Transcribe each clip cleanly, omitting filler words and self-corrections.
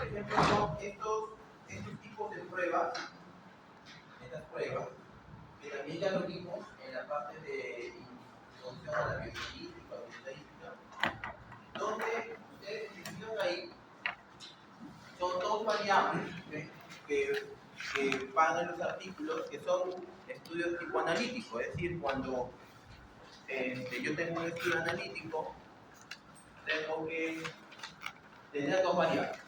por ejemplo, son estos tipos de pruebas, estas pruebas, que también ya lo vimos en la parte de introducción a la bioestadística o estadística, donde ustedes fijan ahí, son dos variables que van en los artículos, que son estudios tipo analítico, es decir, cuando yo tengo un estudio analítico, tengo que tener dos variables.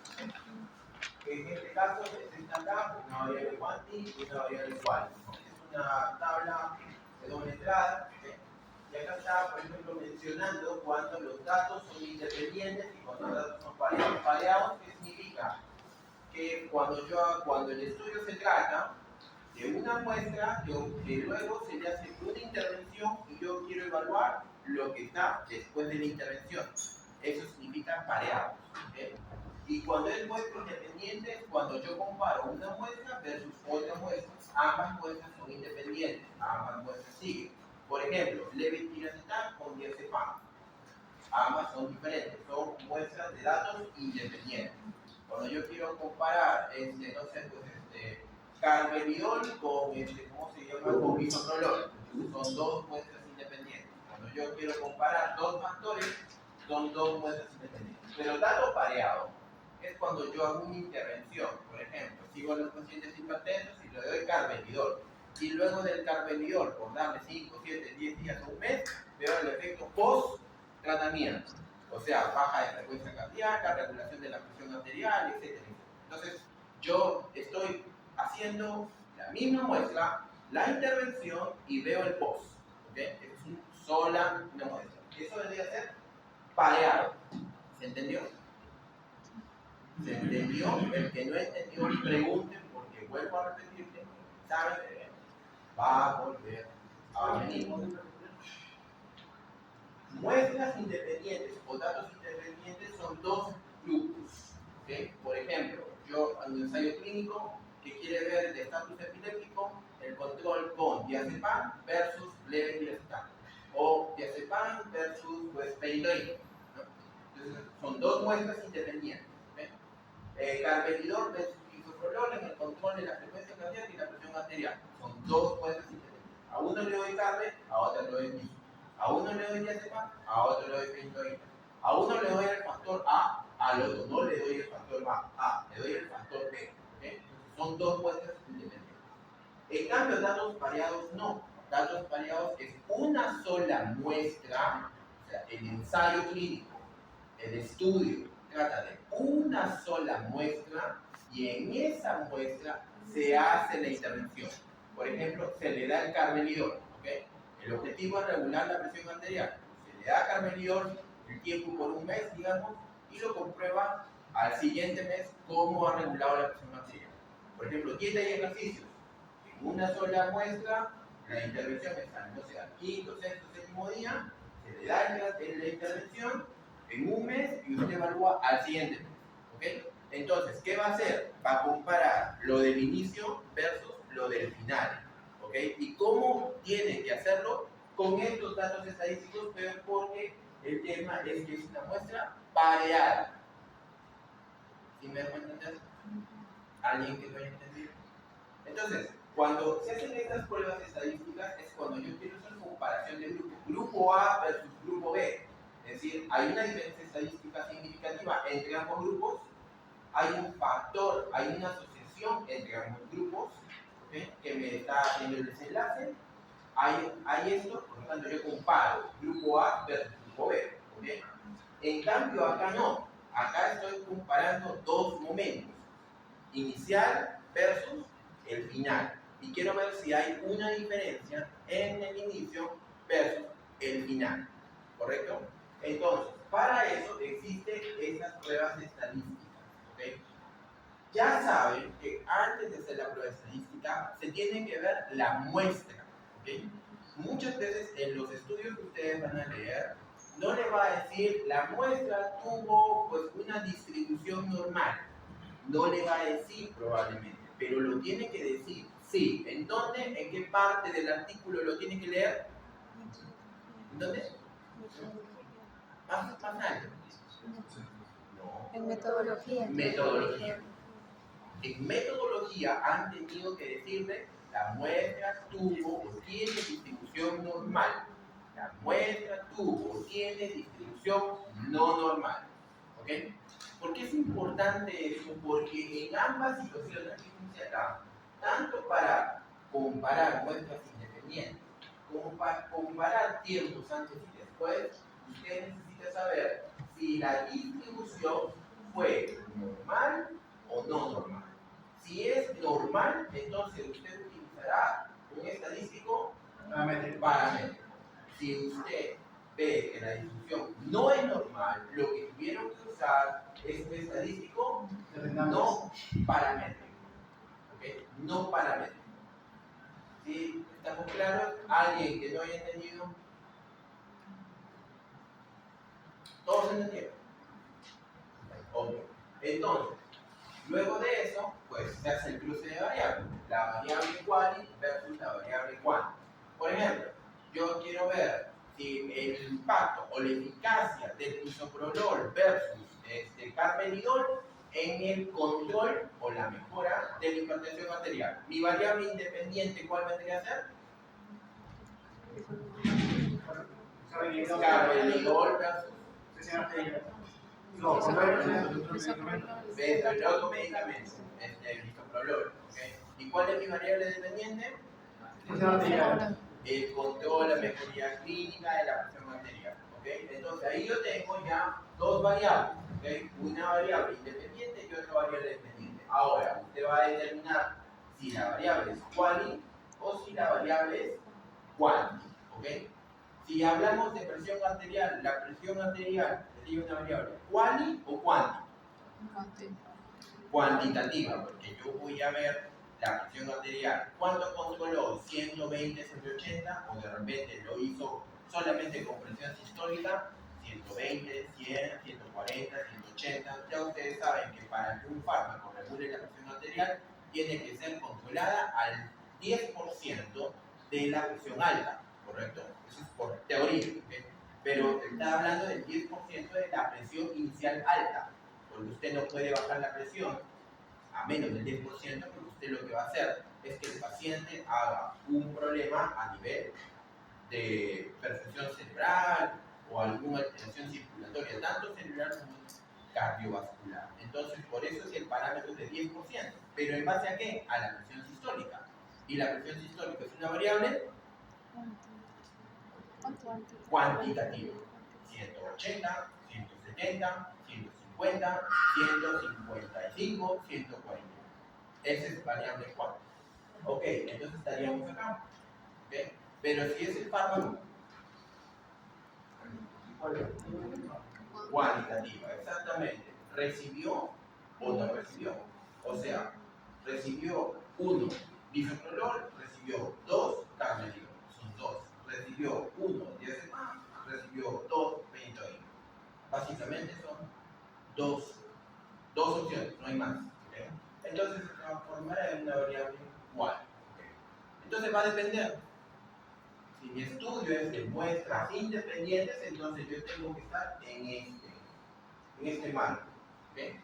En este caso, está acá una variable quanti y una variable qual. Es una tabla de doble entrada. Y acá está, por ejemplo, mencionando cuando los datos son independientes y cuando los datos son pareados. Pareados, ¿qué significa? Que cuando el estudio se trata de una muestra que luego se le hace una intervención y yo quiero evaluar lo que está después de la intervención. Eso significa pareado. Y cuando es muestra independiente es cuando yo comparo una muestra versus otra muestra. Ambas muestras son independientes, ambas muestras siguen. Por ejemplo, levetiracetam con diazepam. Ambas son diferentes, son muestras de datos independientes. Cuando yo quiero comparar, no sé, pues carvedilol con, ¿cómo se llama? Con bisoprolol. Son dos muestras independientes. Cuando yo quiero comparar dos factores, son dos muestras independientes. Pero dato pareado es cuando yo hago una intervención. Por ejemplo, sigo a los pacientes hipertensos y le doy carvedilol. Y luego del carvedilol, por darle 5, 7, 10 días o un mes, veo el efecto post-tratamiento. O sea, baja de frecuencia cardíaca, regulación de la presión arterial, etc. Entonces, yo estoy haciendo la misma muestra, la intervención y veo el post. ¿Okay? Es una sola muestra. Eso debería ser pareado. ¿Se entendió? ¿Se entendió? El que no entendió, pregunten, porque vuelvo a repetirte, ¿saben? Va a volver a venir. Muestras independientes o datos independientes son dos grupos. ¿Okay? Por ejemplo, yo en un ensayo clínico que quiere ver el estatus epiléptico, el control con diazepam versus levetiracetam, o diazepam versus perindoína. ¿No? Entonces, son dos muestras independientes. ¿Okay? Carvedilol versus bisoprolol en el control de la frecuencia cardíaca y la presión arterial. Son dos muestras independientes. A uno le doy carbe, a otro le doy biso. A uno le doy diazepam, a otro le doy perindoína. A uno le doy el factor A, al otro no le doy el factor A, le doy el factor B. ¿Okay? Son dos muestras independientes. En cambio, datos pareados no. Datos pareados es una sola muestra, o sea, el ensayo clínico, el estudio, trata de una sola muestra y en esa muestra se hace la intervención. Por ejemplo, se le da el carvedilol. ¿Okay? El objetivo es regular la presión arterial. Se le da carvedilol el tiempo por un mes, digamos, y lo comprueba al siguiente mes cómo ha regulado la presión arterial. Por ejemplo, dieta y ejercicios. En una sola muestra, la intervención está, no sé, al quinto, sexto, séptimo día, se le da la intervención en un mes y usted evalúa al siguiente mes. ¿Okay? Entonces, ¿qué va a hacer? Va a comparar lo del inicio versus lo del final. ¿Okay? ¿Y cómo tiene que hacerlo? Con estos datos estadísticos, pero porque el tema es que es una muestra pareada. ¿Sí me dejo entender? ¿Alguien que no haya entendido? Entonces, cuando se hacen estas pruebas estadísticas es cuando yo quiero hacer comparación de grupos. Grupo A versus grupo B. Es decir, hay una diferencia estadística significativa entre ambos grupos. Hay un factor, hay una asociación entre ambos grupos, ¿okay? Que me está haciendo el desenlace. Hay esto, por lo tanto yo comparo grupo A versus grupo B. ¿Okay? En cambio acá no. Acá estoy comparando dos momentos. Inicial versus el final. Y quiero ver si hay una diferencia en el inicio versus el final. ¿Correcto? Entonces, para eso existen estas pruebas estadísticas. ¿Okay? Ya saben que antes de hacer la prueba estadística se tiene que ver la muestra. ¿Okay? Muchas veces en los estudios que ustedes van a leer no le va a decir la muestra tuvo pues una distribución normal. No le va a decir probablemente, pero lo tiene que decir. Sí. ¿En dónde? ¿En qué parte del artículo lo tiene que leer? ¿En dónde? Más alto. No. En metodología. Metodología. En metodología han tenido que decirle la muestra tuvo o tiene distribución normal. La muestra tuvo o tiene distribución no normal. ¿Ok? ¿Por qué es importante eso? Porque en ambas situaciones que puse acá, tanto para comparar muestras independientes como para comparar tiempos antes y después, usted necesita saber si la distribución fue normal o no normal. Si es normal, entonces usted utilizará un estadístico paramétrico. Si usted ve que la distribución no es normal, lo que tuvieron que usar es un estadístico no paramétrico. ¿Okay? No paramétrico. ¿Sí? ¿Estamos claros? ¿Alguien que no haya entendido? ¿Todos entendieron? Ok. Entonces, luego de eso, pues se hace el cruce de variables. La variable quali versus la variable quanti. Por ejemplo, yo quiero ver si el impacto o la eficacia del isoprolol versus carvedilol en el control o la mejora de la hipertensión arterial. Mi variable independiente, ¿cuál vendría a ser? Carvedilol versus el otro medicamento, el isoprolol. ¿Okay? ¿Y cuál es mi variable dependiente? El control, la mejoría clínica de la presión arterial. ¿Okay? Entonces ahí yo tengo ya dos variables. ¿Okay? Una variable independiente y otra variable dependiente. Ahora, usted va a determinar si la variable es quali o si la variable es quanti. ¿Okay? Si hablamos de presión arterial, la presión arterial sería una variable quali o quanti. Cuantitativa, porque yo voy a ver la presión arterial. ¿Cuánto controló? 120, 180, o de repente lo hizo solamente con presión sistólica, 120, 100, 140, 180. Ya ustedes saben que para que un fármaco regule la presión arterial, tiene que ser controlada al 10% de la presión alta, ¿correcto? Eso es por teoría, ¿okay? Pero está hablando del 10% de la presión inicial alta, porque usted no puede bajar la presión a menos del 10%, porque usted lo que va a hacer es que el paciente haga un problema a nivel de perfusión cerebral o alguna alteración circulatoria, tanto cerebral como cardiovascular. Entonces, por eso es el parámetro de 10%. ¿Pero en base a qué? A la presión sistólica. Y la presión sistólica es una variable cuantitativa. 180, 170, 150, 155, 140. Esa es variable cuántica. Ok, entonces estaríamos acá. ¿Okay? Pero si es el fármaco cualitativa, exactamente. ¿Recibió o no recibió? O sea, recibió 1 bisoprolol, recibió 2 carvedilol, son 2. Recibió 1 diazepam, recibió 2 benitoína. Básicamente son dos opciones, no hay más. ¿Okay? Entonces se transformará en una variable igual. ¿Okay? Entonces va a depender. Si mi estudio es de muestras independientes, entonces yo tengo que estar en este marco. ¿Okay?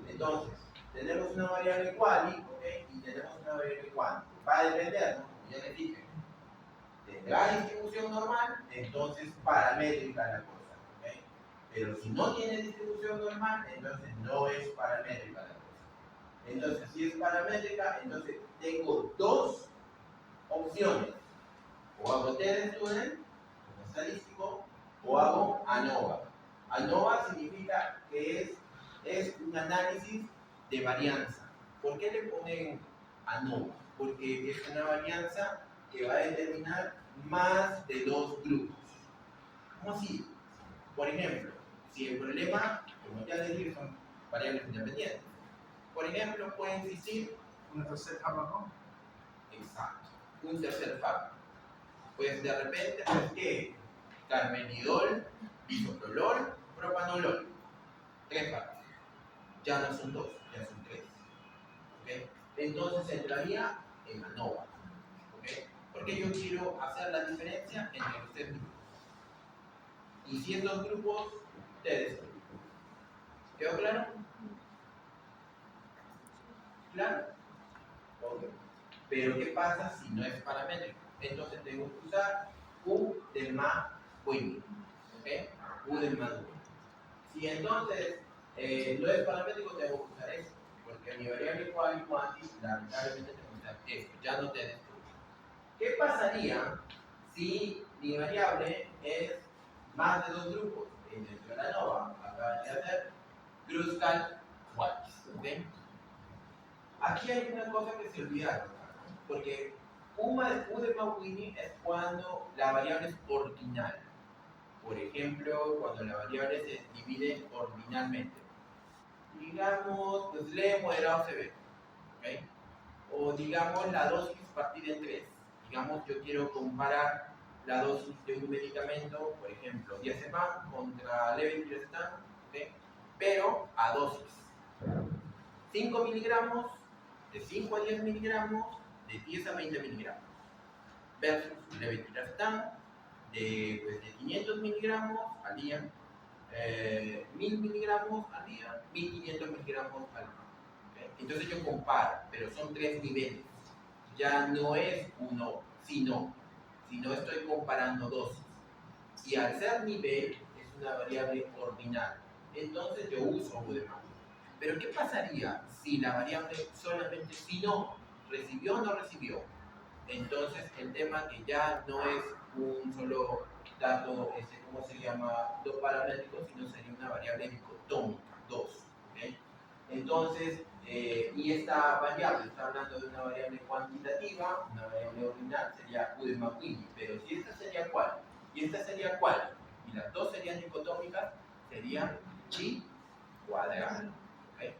Entonces, tenemos una variable quali, ¿okay? Y tenemos una variable quanti. Va a depender, ¿no? Como ya les dije, tendrá distribución normal, entonces paramétrica la cosa. ¿Okay? Pero si no tiene distribución normal, entonces no es paramétrica la cosa. Entonces, si es paramétrica, entonces tengo dos opciones. O hago T-de-Student, como estadístico, o hago ANOVA. ANOVA significa que es un análisis de varianza. ¿Por qué le ponen ANOVA? Porque es una varianza que va a determinar más de dos grupos. ¿Cómo así? Por ejemplo, si el problema, como ya les dije, son variables independientes. Por ejemplo, puede existir un tercer fármaco. Exacto, un tercer fármaco. Pues de repente, pues que carvedilol, bisoprolol, propanolol. 3 fármacos. Ya no son 2, ya son 3. ¿Okay? Entonces entraría en ANOVA. ¿Okay? Porque yo quiero hacer la diferencia entre los 3 grupos. Y si en 2 grupos, ustedes. ¿Quedó claro? ¿Claro? Ok. Pero ¿qué pasa si no es paramétrico? Entonces tengo que usar U de más Winnie. ¿Ok? U de más Winnie. Si entonces no es paramétrico, tengo que usar eso. Porque mi variable cual y quanti, lamentablemente tengo que usar esto. Ya no te destruye. ¿Qué pasaría si mi variable es más de dos grupos? Dentro de la ANOVA, acá de hacer Kruskal Wallis. ¿Okay? Aquí hay una cosa que se olvidaron, porque U de Mawini es cuando la variable es ordinal. Por ejemplo, cuando la variable se divide ordinalmente. Digamos, pues lee moderado CB. ¿Okay? O digamos la dosis partida en 3. Digamos, yo quiero comparar la dosis de un medicamento, por ejemplo, diazepam contra levetiracetam, ¿okay? Pero a dosis. 5 miligramos, de 5 a 10 miligramos, de 10 a 20 miligramos. Versus levetiracetam, de 500 miligramos al día, 1000 miligramos al día, 1500 miligramos al día. ¿Okay? Entonces yo comparo, pero son 3 niveles. Ya no es uno, sino estoy comparando dosis. Y al ser nivel, es una variable ordinal. Entonces yo uso U de más. Pero ¿qué pasaría si la variable solamente si no recibió o no recibió? Entonces el tema que ya no es un solo dato, ¿cómo se llama? Dos paramétricos, sino sería una variable dicotómica, dos. ¿Okay? Entonces, y esta variable, está hablando de una variable cuantitativa, una variable ordinal, sería U de Mawini, pero si esta sería cuál, y esta sería cuál, y las dos serían dicotómicas, sería chi cuadrado. ¿Okay?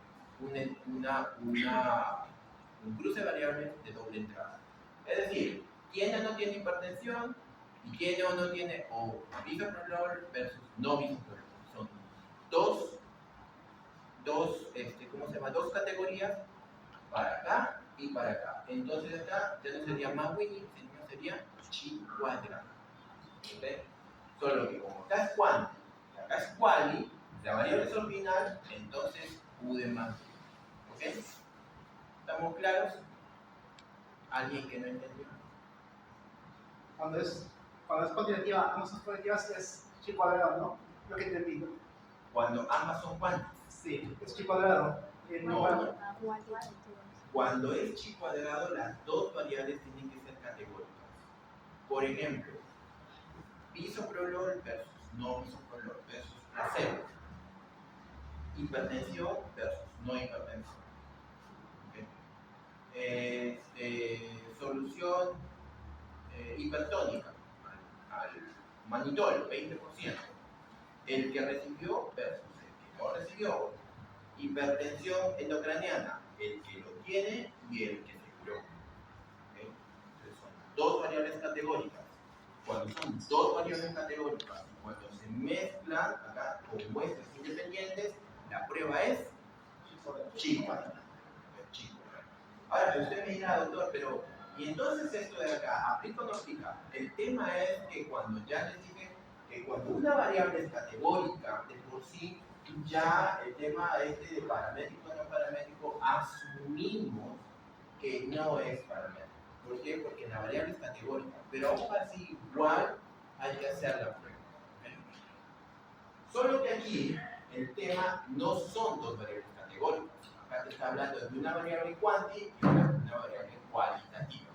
Un cruce de variables de doble entrada. Es decir, tiene o no tiene hipertensión, y tiene o no tiene o bisoprolol versus no bisoprolol. Son dos, ¿cómo se llama? Dos categorías para acá y para acá. Entonces acá ya no sería más Winnie, sino sería chi cuadrado. ¿Okay? Solo que como acá es quanti, acá es quali, la variable es ordinal, entonces U de más. ¿Ok? ¿Estamos claros? ¿Alguien que no entendió? Cuando es cuantitativa, ambas son cuantitativas, es chi cuadrado, ¿no? Lo que entendí, ¿no? Cuando ambas son cuantis. Sí, es chi cuadrado. No. Cuando es chi cuadrado, las dos variables tienen que ser categóricas. Por ejemplo, bisoprolol versus no bisoprolol versus placebo. Hipertensión versus no hipertensión. ¿Okay? Solución hipertónica al manitol, 20%. El que recibió versus el que no recibió. Hipertensión endocraniana, el que lo tiene y el que se curó. ¿Okay? Entonces son dos variables categóricas. Cuando son dos variables categóricas, cuando se mezclan acá con muestras independientes, la prueba es chi cuadrado. Ahora, usted me dirá, doctor, pero ¿y entonces esto de acá aplica o no aplica? El tema es que cuando ya les dije que cuando una variable es categórica, de por sí, ya el tema de paramétrico o no paramétrico, asumimos que no es paramétrico. ¿Por qué? Porque la variable es categórica, pero aún así igual hay que hacer la prueba. ¿Okay? Solo que aquí el tema no son dos variables categóricas. Acá te está hablando de una variable cuanti y una variable cualitativa.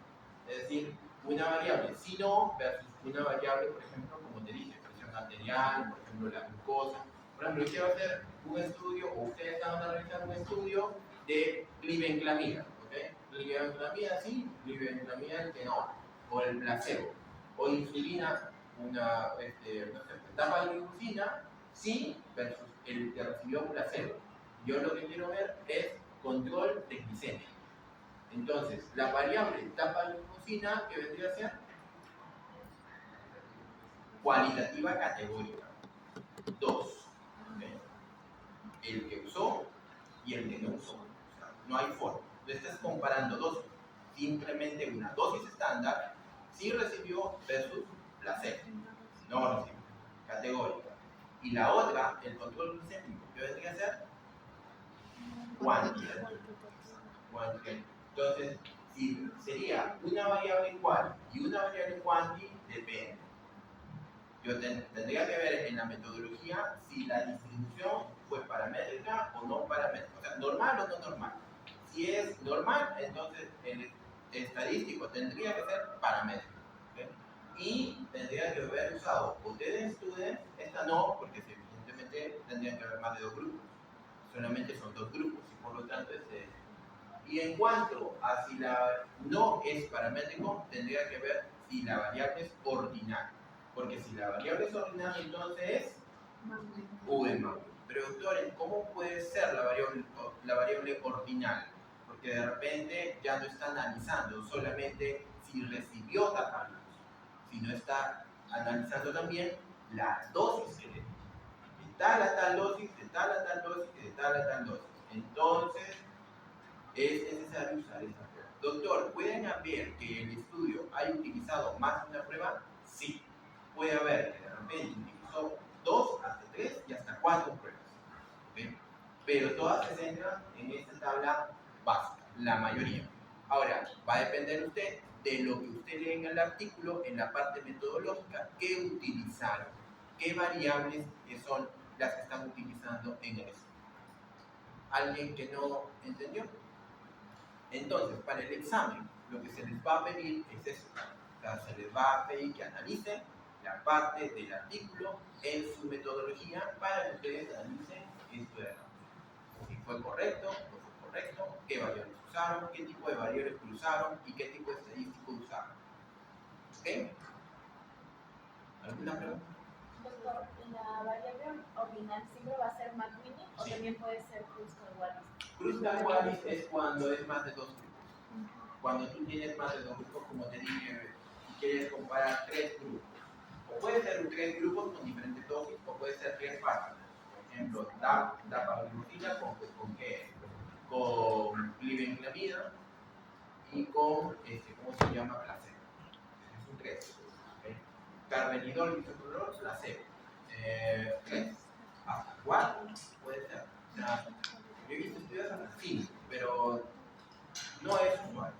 Es decir, una variable sino versus una variable, por ejemplo, como te dije, presión arterial, por ejemplo, la glucosa. Por ejemplo, yo quiero hacer un estudio, o ustedes están a realizar un estudio de glibenclamida. ¿Okay? Glibenclamida sí, glibenclamida el tenor, o el placebo, o insulina, una, no sé, etapa de glucina, sí, versus el que recibió placebo. Yo lo que quiero ver es control de glicemia. Entonces, la variable etapa de glucosina, que vendría a ser cualitativa categórica. Dos. ¿Okay? El que usó y el que no usó. O sea, no hay forma. Tú estás comparando dosis. Simplemente una dosis estándar, sí recibió versus placebo. No recibió. Categórica. Y la otra, el control glicémico, que vendría a ser cuántica. Entonces, si sería una variable cual y una variable cuanti, depende. Yo tendría que ver en la metodología si la distribución fue paramétrica o no paramétrica. O sea, normal o no normal. Si es normal, entonces el estadístico tendría que ser paramétrico. ¿Okay? Y tendría que haber usado ustedes students, esta no, porque evidentemente tendrían que haber más de 2 grupos. Solamente son 2 grupos y por lo tanto y en cuanto a si la no es paramétrico, tendría que ver si la variable es ordinal. Porque si la variable es ordinal, entonces es V. Pero doctores, ¿cómo puede ser la variable ordinal? Porque de repente ya no está analizando solamente si recibió tanta luz, sino está analizando también la dosis que le dio. De tal a tal dosis, de tal a tal dosis, de tal a tal dosis. Entonces, es necesario usar esta prueba. Doctor, ¿pueden haber que el estudio haya utilizado más de una prueba? Sí. Puede haber que de repente utilizó 2, hasta 3 y hasta 4 pruebas. ¿Okay? Pero todas se centran en esta tabla básica, la mayoría. Ahora, va a depender usted de lo que usted lee en el artículo, en la parte metodológica, qué utilizaron, qué variables son las que están utilizando en el estudio. ¿Alguien que no entendió? Entonces, para el examen, lo que se les va a pedir es eso. O sea, se les va a pedir que analicen la parte del artículo en su metodología para que ustedes analicen esto de acá. Si fue correcto, no fue correcto, qué variables usaron, qué tipo de variables usaron y qué tipo de estadístico usaron. ¿Ok? ¿Alguna pregunta? Doctor, ¿la variable ordinal siempre va a ser Mac-Mini o Sí. también puede ser Kruskal-Wallis? Kruskal-Wallis es cuando es más de 2 grupos. Cuando tú tienes más de 2 grupos, como te dije, si quieres comparar 3 grupos. O puede ser 3 grupos con diferentes dosis, o puede ser 3 fármacos. Por ejemplo, dapagliflozina con qué? Con glibenclamida y con, ¿cómo se llama? Placebo. Es un 3. ¿Okay? Carvedilol, bisoprolol, placebo. 3 hasta 4 puede ser. O sea, yo he visto estudios hasta 5, pero no es usual.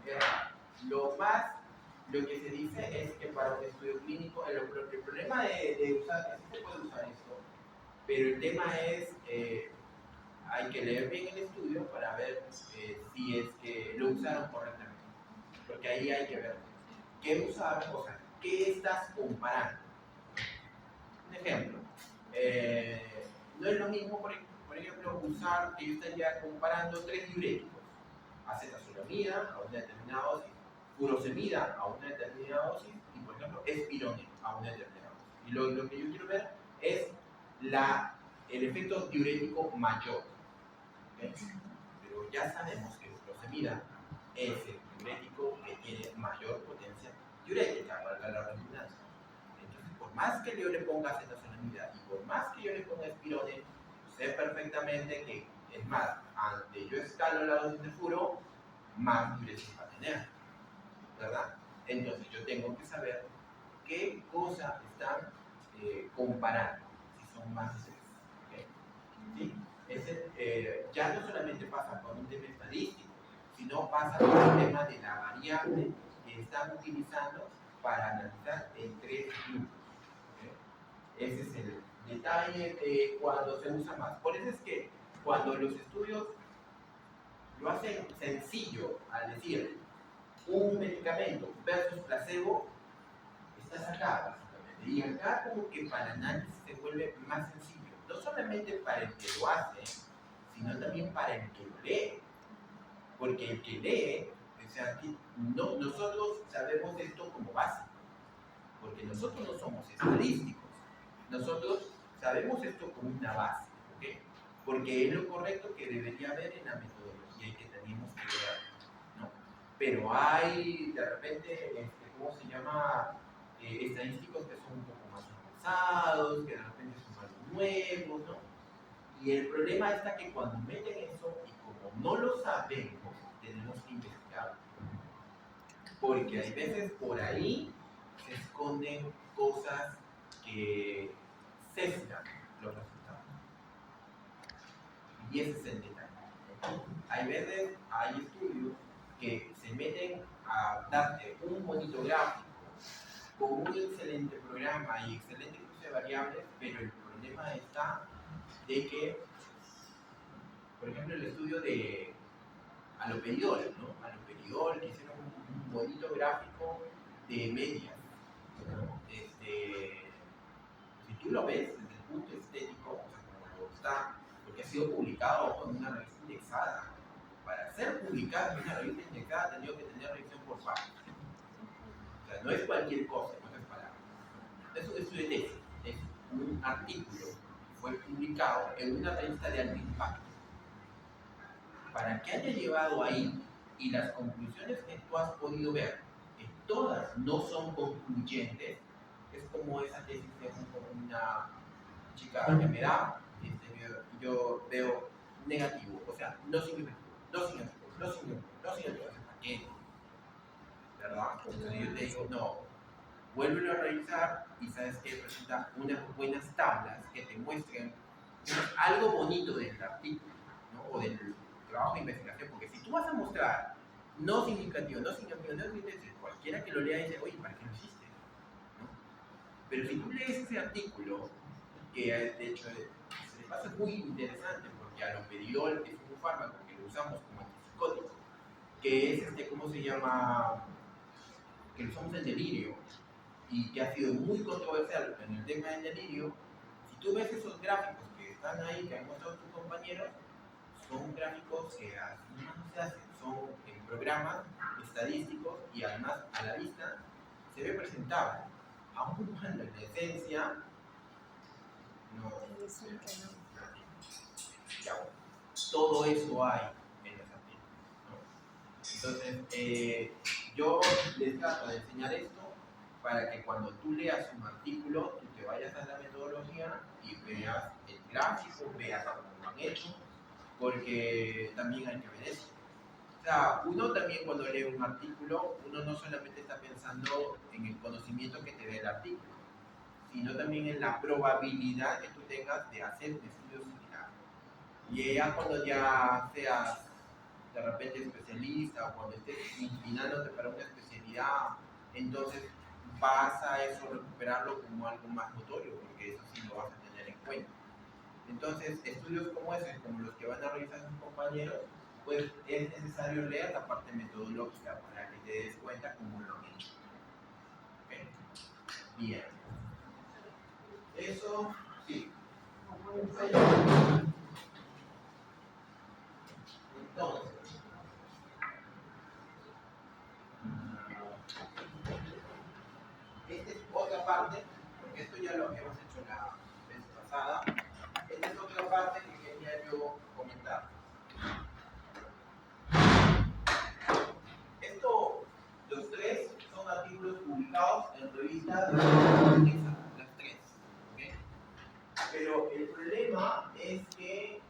Lo que se dice es que para un estudio clínico, el problema de usar, sí se puede usar esto, pero el tema es, hay que leer bien el estudio para ver si es que lo usaron correctamente. Porque ahí hay que ver qué usaron, o sea, qué estás comparando. Un ejemplo, no es lo mismo, por ejemplo, usar que yo estaría comparando 3 diuréticos. Acetazolamida a una determinada dosis, furosemida a una determinada dosis y, por ejemplo, espirone a una determinada dosis. Y lo que yo quiero ver es el efecto diurético mayor. ¿Okay? Pero ya sabemos que furosemida es el diurético que tiene mayor potencia diurética, valga la redundancia. Entonces, por más que yo le ponga acetazolamida y por más que yo le ponga espirone, sé perfectamente que, es más, ante yo escalo la dosis de furo, más diuresis va a tener, ¿verdad? Entonces yo tengo que saber qué cosas están comparando, si son más ¿okay? ¿Sí? Ya no solamente pasa con un tema estadístico, sino pasa con el tema de la variable que están utilizando para analizar en 3 grupos. ¿Okay? Ese es el detalle de cuando se usa más. Por eso es que cuando los estudios lo hacen sencillo al decir un medicamento versus placebo, estás acá básicamente. Y acá como que para el análisis se vuelve más sencillo. No solamente para el que lo hace, sino también para el que lo lee. Porque el que lee, o sea, nosotros sabemos esto como básico. Porque nosotros no somos estadísticos. Nosotros sabemos esto como una base. ¿Okay? Porque es lo correcto que debería haber en la metodología y que tenemos que ver, ¿no? Pero hay de repente, ¿cómo se llama? Estadísticos que son un poco más avanzados, que de repente son algo nuevos, ¿no? Y el problema está que cuando meten eso, y como no lo sabemos, tenemos que investigar. Porque hay veces por ahí se esconden cosas que sesgan los resultados. Y ese es el detalle. hay veces, hay estudios que se meten a darte un bonito gráfico con un excelente programa y excelente cruce de variables, pero el problema está de que, por ejemplo, el estudio de Aloperiol, ¿no? Aloperiol, que hicieron un bonito gráfico de medias, ¿no? Si tú lo ves desde el punto estético, o sea, como lo está, porque ha sido publicado en una revista indexada. Para ser publicado en una revista indexada ha tenido que tener revisión por pares. O sea, no es cualquier cosa, no es palabra. Es un estudio de tesis, es un artículo que fue publicado en una revista de alto impacto. Para que haya llevado ahí y las conclusiones que tú has podido ver, que todas no son concluyentes, es como esa tesis de una chica que me da, yo veo negativo, o sea, no significativo, no significativo, no significativo, no significativo, ¿para qué? ¿Verdad? Entonces yo te digo, no, vuélvelo a revisar y sabes que presenta unas buenas tablas que te muestren algo bonito del artículo, ¿no? O del trabajo de investigación, porque si tú vas a mostrar no significativo, no significativo, no significativo, cualquiera que lo lea dice, oye, ¿para qué lo hiciste? ¿No? Pero si tú lees ese artículo, que de hecho se me hace muy interesante, porque aloperiol es un fármaco que lo usamos como antipsicótico, que es ¿cómo se llama? Que lo usamos en delirio, y que ha sido muy controversial en el tema del delirio. Si tú ves esos gráficos que están ahí, que han mostrado tus compañeros, son gráficos que así no se hacen, son en programas estadísticos y además a la vista se ve presentable. Aún cuando en la esencia no. Ya, todo eso hay en los artículos, ¿no? Entonces, yo les trato de enseñar esto para que cuando tú leas un artículo, tú te vayas a la metodología y veas el gráfico, veas cómo lo han hecho, porque también hay que ver eso. O sea, uno también cuando lee un artículo, uno no solamente está pensando en el conocimiento que te dé el artículo, sino también en la probabilidad que tú tengas de hacer un estudio similar. Y ya cuando ya seas de repente especialista o cuando estés inclinándote para una especialidad, entonces vas a eso recuperarlo como algo más notorio, porque eso sí lo vas a tener en cuenta. Entonces, estudios como esos, como los que van a revisar sus compañeros, pues es necesario leer la parte metodológica para que te des cuenta cómo lo han hecho. ¿Okay? Bien. Eso, sí. Entonces, esta es otra parte, porque esto ya lo habíamos hecho la vez pasada. Esta es otra parte que quería yo comentar. Los tres son artículos publicados en revistas las tres. ¿Okay? Pero el problema es que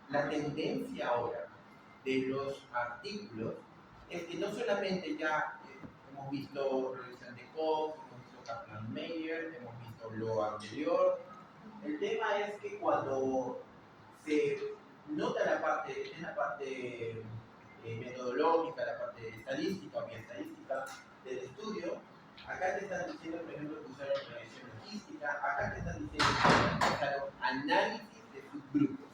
la tendencia ahora de los artículos es que no solamente ya hemos visto revisión de Cox, hemos visto Kaplan-Meier, hemos visto lo anterior. El tema es que cuando se nota la parte metodológica, la parte estadística o bioestadística del estudio, acá te están diciendo, por ejemplo, que usaron revisión logística, acá te están diciendo que usaron análisis de subgrupos.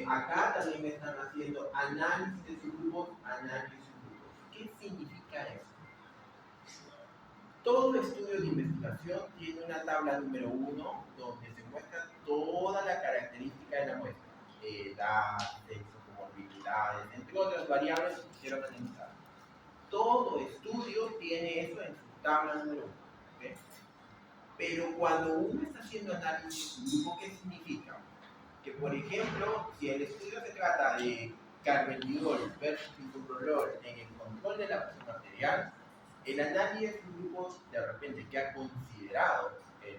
Acá también están haciendo análisis de subgrupos, análisis de subgrupos. ¿Qué significa eso? Todo estudio de investigación tiene una tabla número 1 donde se muestra toda la característica de la muestra, edad, sexo, comorbilidades, entre otras variables que quisieron analizar. Todo estudio tiene eso en su tabla número 1. ¿Okay? Pero cuando uno está haciendo análisis de subgrupo, ¿qué significa? Que, por ejemplo, si el estudio se trata de carvedilol versus bisoprolol en el control de la presión arterial, el análisis de grupos, de repente, que ha considerado el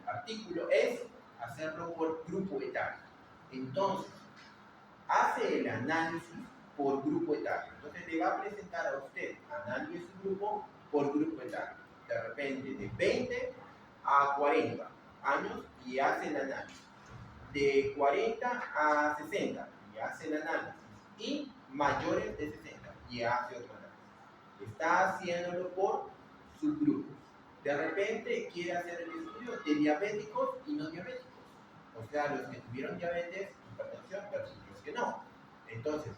artículo es hacerlo por grupo etario. Entonces, hace el análisis por grupo etario. Entonces, le va a presentar a usted análisis de grupo por grupo etario. De repente, de 20 a 40 años y hace el análisis. de 40 a 60 y hace el análisis, y mayores de 60 y hace otro análisis. Está haciéndolo por subgrupos. De repente quiere hacer el estudio de diabéticos y no diabéticos. O sea, los que tuvieron diabetes, hipertensión, versus los que no. Entonces,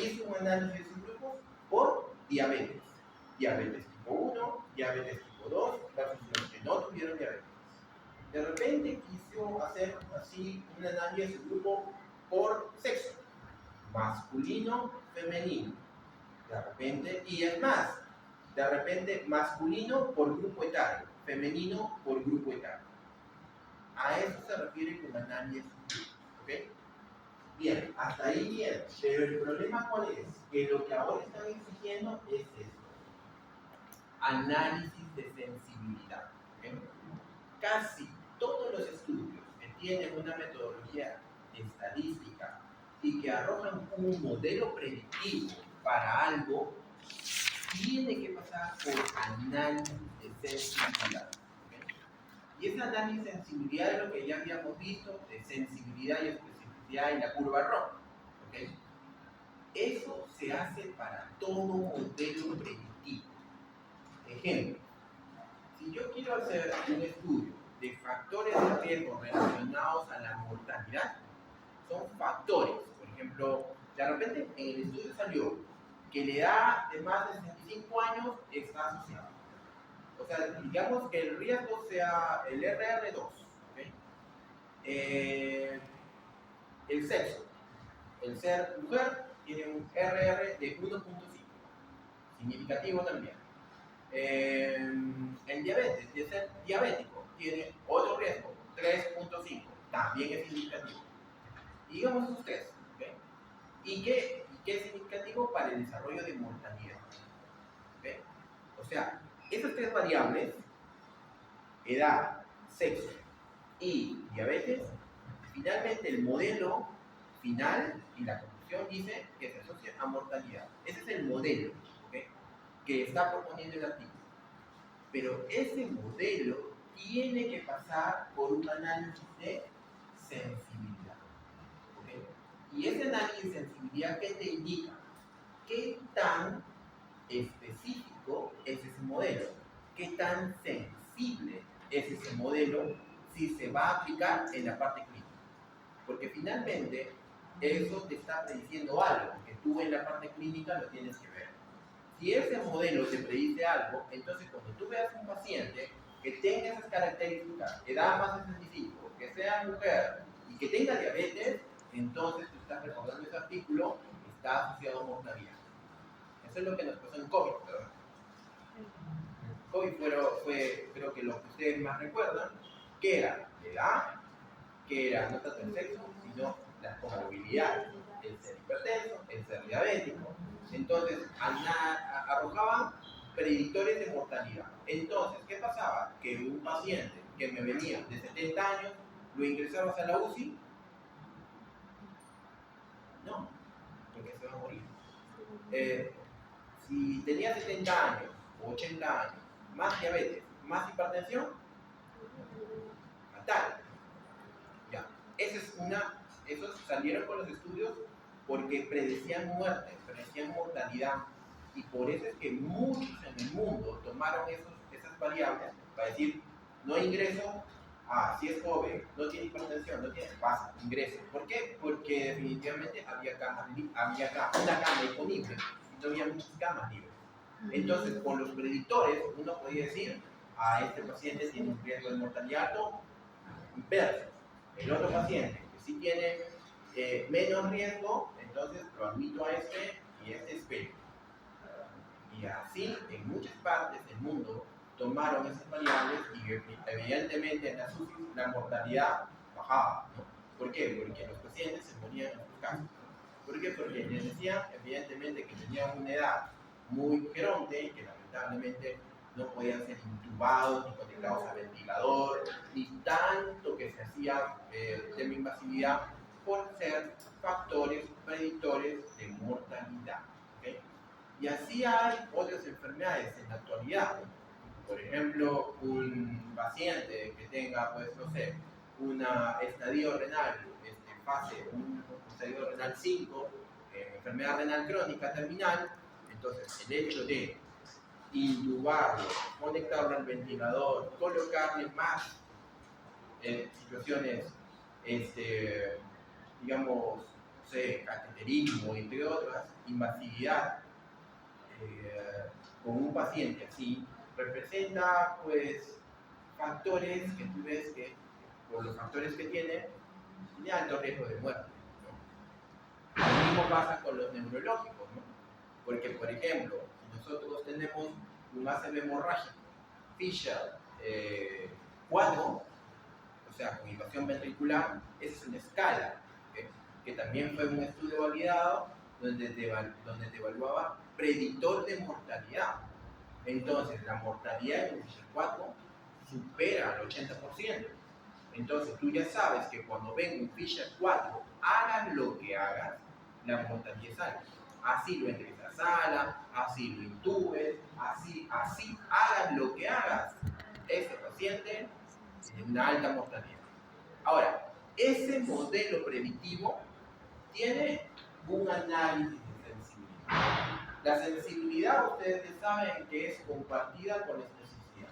hizo un análisis de subgrupos por diabetes. Diabetes tipo 1, diabetes tipo 2, versus los que no tuvieron diabetes. De repente quiso hacer así un análisis de subgrupo por sexo. Masculino, femenino. De repente, y es más, de repente masculino por grupo etario, femenino por grupo etario. A eso se refiere con análisis, ¿ok? Bien, hasta ahí bien, pero el problema ¿cuál es? Que lo que ahora están exigiendo es esto: análisis de sensibilidad, ¿ok? Casi todos los estudios que tienen una metodología estadística y que arrojan un modelo predictivo para algo, tiene que pasar por análisis de sensibilidad. ¿Okay? Y ese análisis de sensibilidad es lo que ya habíamos visto, de sensibilidad y especificidad en la curva ROC. ¿Okay? Eso se hace para todo modelo predictivo. Ejemplo, si yo quiero hacer un estudio de factores de riesgo relacionados a la mortalidad, son factores. Por ejemplo, de repente en el estudio salió que la edad de más de 65 años está asociada. O sea, digamos que el riesgo sea el RR2. ¿Okay? El sexo. El ser mujer tiene un RR de 1.5. Significativo también. El diabetes, el ser diabético, tiene otro riesgo, 3.5. También es significativo. Y digamos esos tres. ¿Okay? ¿Y qué es significativo para el desarrollo de mortalidad? ¿Okay? O sea, esas tres variables, edad, sexo y diabetes, finalmente el modelo final y la conclusión dice que se asocia a mortalidad. Ese es el modelo, ¿okay?, que está proponiendo el artículo. Pero ese modelo tiene que pasar por un análisis de sensibilidad. ¿Okay? Y ese análisis de sensibilidad, ¿qué te indica? ¿Qué tan específico es ese modelo? ¿Qué tan sensible es ese modelo si se va a aplicar en la parte clínica? Porque finalmente eso te está prediciendo algo, que tú en la parte clínica lo tienes que ver. Si ese modelo te predice algo, entonces cuando tú veas un paciente que tenga esas características, edad más de 65, que sea mujer y que tenga diabetes, entonces tú estás recordando ese artículo, está asociado a mortalidad. Eso es lo que nos pasó en COVID, ¿verdad? COVID fue, creo que lo que ustedes más recuerdan, que era la edad, que era no tanto el sexo, sino las comorbilidades, el ser hipertenso, el ser diabético. Entonces, arrojaban predictores de mortalidad. Entonces, ¿qué pasaba? Que un paciente que me venía de 70 años, ¿lo ingresabas a la UCI? No, porque se va a morir. Si tenía 70 años o 80 años, más diabetes, más hipertensión, fatal. Ya, esos salieron con los estudios porque predecían muerte, predecían mortalidad, y por eso es que muchos en el mundo tomaron esas variables para decir, no ingreso, si es joven, no tiene hipertensión, no tiene, pasa, ingreso. ¿Por qué? Porque definitivamente había una cama disponible y no había muchas camas libres. Entonces, con los predictores, uno podía decir, este paciente tiene un riesgo de mortalidad alto, versus el otro paciente que sí tiene menos riesgo, entonces lo admito a este y este espero. Y así, en muchas partes del mundo, tomaron esas variables y evidentemente en las UCI la mortalidad bajaba, ¿no? ¿Por qué? Porque los pacientes se morían en sus casas. ¿Por qué? Porque les decían evidentemente que tenían una edad muy geronte y que lamentablemente no podían ser intubados ni conectados a ventilador, ni tanto que se hacía tema invasividad por ser factores predictores de mortalidad. ¿Okay? Y así hay otras enfermedades en la actualidad. Por ejemplo, un paciente que tenga, pues no sé, estadio renal, un estadio renal 5, enfermedad renal crónica terminal, entonces el hecho de intubarlo, conectarlo al ventilador, colocarle más situaciones, digamos, no sé, cateterismo, entre otras, invasividad, con un paciente así, representa pues factores que tú ves que, por los factores que tiene alto riesgo de muerte, ¿no? Lo mismo pasa con los neurológicos, ¿no? Porque, por ejemplo, si nosotros tenemos un ACV hemorrágico, Fisher 4, o sea, con invasión ventricular, esa es una escala, ¿okay? Que también fue un estudio validado donde te evaluaba predictor de mortalidad. Entonces, la mortalidad en Fisher 4 supera al 80%. Entonces, tú ya sabes que cuando venga un Fisher 4, hagan lo que hagas, la mortalidad es alta. Así lo entres a sala, así lo intubes, así, hagan lo que hagas, ese paciente tiene una alta mortalidad. Ahora, ese modelo predictivo tiene un análisis de sensibilidad. La sensibilidad, ustedes saben que es compartida con la especificidad.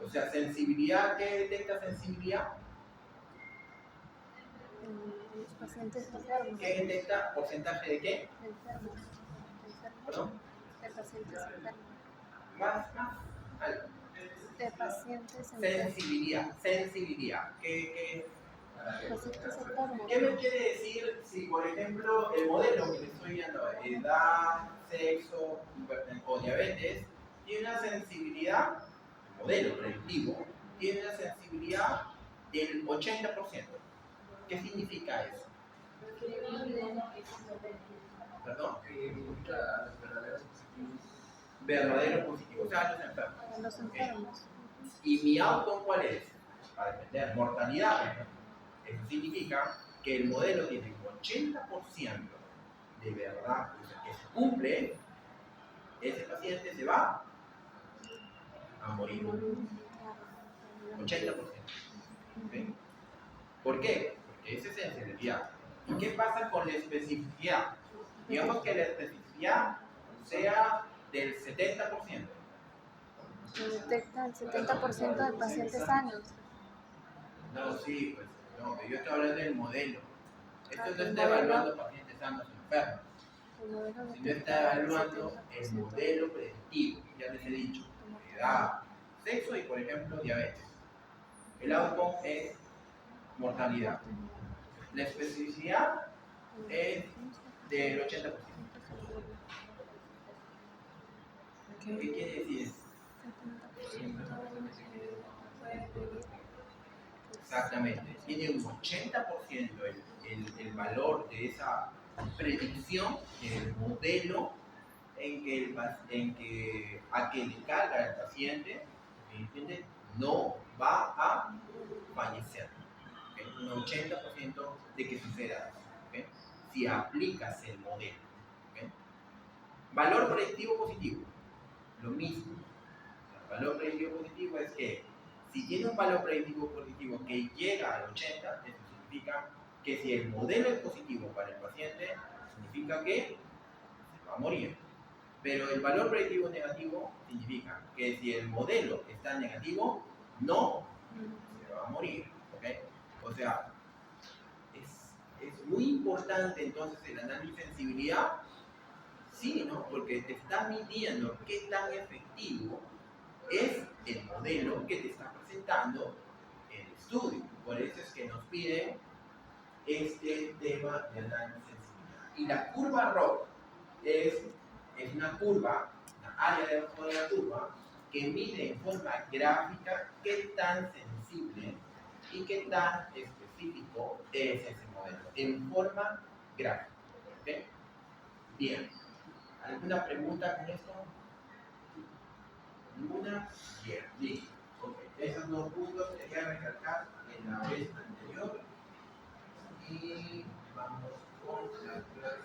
O sea, sensibilidad, ¿qué detecta sensibilidad? Los pacientes enfermos. ¿Qué detecta? ¿Porcentaje de qué? Enfermos. ¿Perdón? De pacientes enfermos. Más, algo. De pacientes enfermos. Sensibilidad. ¿Qué Pacientes enfermos. ¿Qué me quiere decir si, por ejemplo, el modelo que le estoy dando, edad, sexo o diabetes, tiene una sensibilidad, el modelo predictivo, tiene una sensibilidad del 80%? ¿Qué significa eso? ¿Perdón? Verdaderos positivos, o sea, los enfermos. Los enfermos. ¿Y mi outcome cuál es? Va a depender, mortalidad. Eso significa que el modelo tiene un 80% de verdad, o sea, que se cumple, ese paciente se va a morir. 80%. ¿Okay? ¿Por qué? Porque esa es sensibilidad. ¿Y qué pasa con la especificidad? Digamos que la especificidad sea del 70%. Se detecta el 70% de pacientes sanos. No, sí, pues, no, yo estoy hablando del modelo. Esto no El está modelo. evaluando pacientes sanos enfermos, sino está evaluando el modelo predictivo, ya les he dicho, edad, sexo y, por ejemplo, diabetes. El outcome es mortalidad. La especificidad es del 80%. ¿Qué quiere decir eso? Exactamente, tiene un 80% el valor de esa predicción del modelo a que le carga el paciente, ¿entiendes? No va a fallecer. ¿Okay? Un 80% de que suceda eso, ¿okay? Si aplicas el modelo. ¿Okay? Valor predictivo positivo, lo mismo. El valor predictivo positivo es que si tiene un valor predictivo positivo que llega al 80, eso significa que si el modelo es positivo para el paciente, significa que se va a morir. Pero el valor predictivo negativo significa que si el modelo está negativo, no se va a morir. ¿Okay? O sea, es muy importante entonces el análisis de sensibilidad, sí, ¿no? Porque te está midiendo qué tan efectivo es el modelo que te está presentando el estudio. Por eso es que nos piden este tema de análisis de sensibilidad. Y la curva ROC es una curva, una área debajo de la curva, que mide en forma gráfica qué tan sensible y qué tan específico es ese modelo, en forma gráfica. ¿Okay? Bien. ¿Alguna pregunta con esto? ¿Ninguna? Bien, listo. Okay. Esos dos puntos quería recalcar en la vez anterior. Y vamos con la clase.